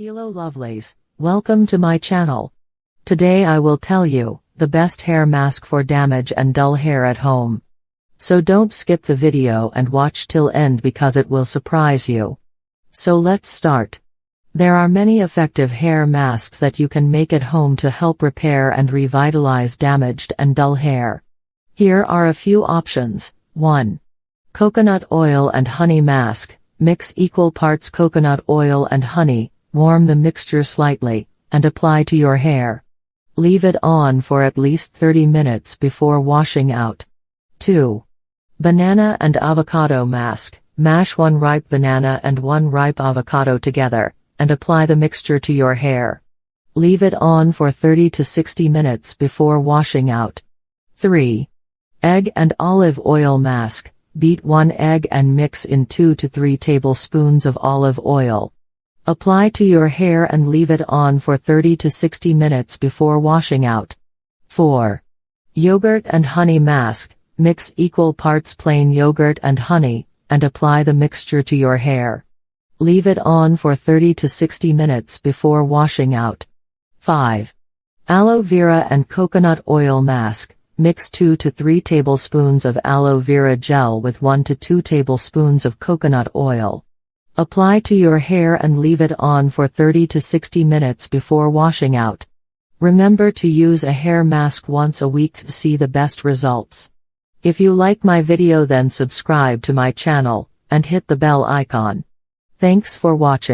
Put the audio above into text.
Hello lovelies, welcome to my channel. Today I will tell you the best hair mask for damaged and dull hair at home. So don't skip the video and watch till end because it will surprise you. So let's start. There are many effective hair masks that you can make at home to help repair and revitalize damaged and dull hair. Here are a few options. 1. Coconut oil and honey mask. Mix equal parts coconut oil and honey, warm the mixture slightly, and apply to your hair. Leave it on for at least 30 minutes before washing out. 2. Banana and avocado mask. Mash 1 ripe banana and 1 ripe avocado together, and apply the mixture to your hair. Leave it on for 30 to 60 minutes before washing out. 3. Egg and olive oil mask. Beat 1 egg and mix in 2 to 3 tablespoons of olive oil. Apply to your hair and leave it on for 30 to 60 minutes before washing out. 4. Yogurt and honey mask. Mix equal parts plain yogurt and honey, and apply the mixture to your hair. Leave it on for 30 to 60 minutes before washing out. 5. Aloe vera and coconut oil mask. Mix 2 to 3 tablespoons of aloe vera gel with 1 to 2 tablespoons of coconut oil. Apply to your hair and leave it on for 30 to 60 minutes before washing out. Remember to use a hair mask once a week to see the best results. If you like my video then subscribe to my channel, and hit the bell icon. Thanks for watching.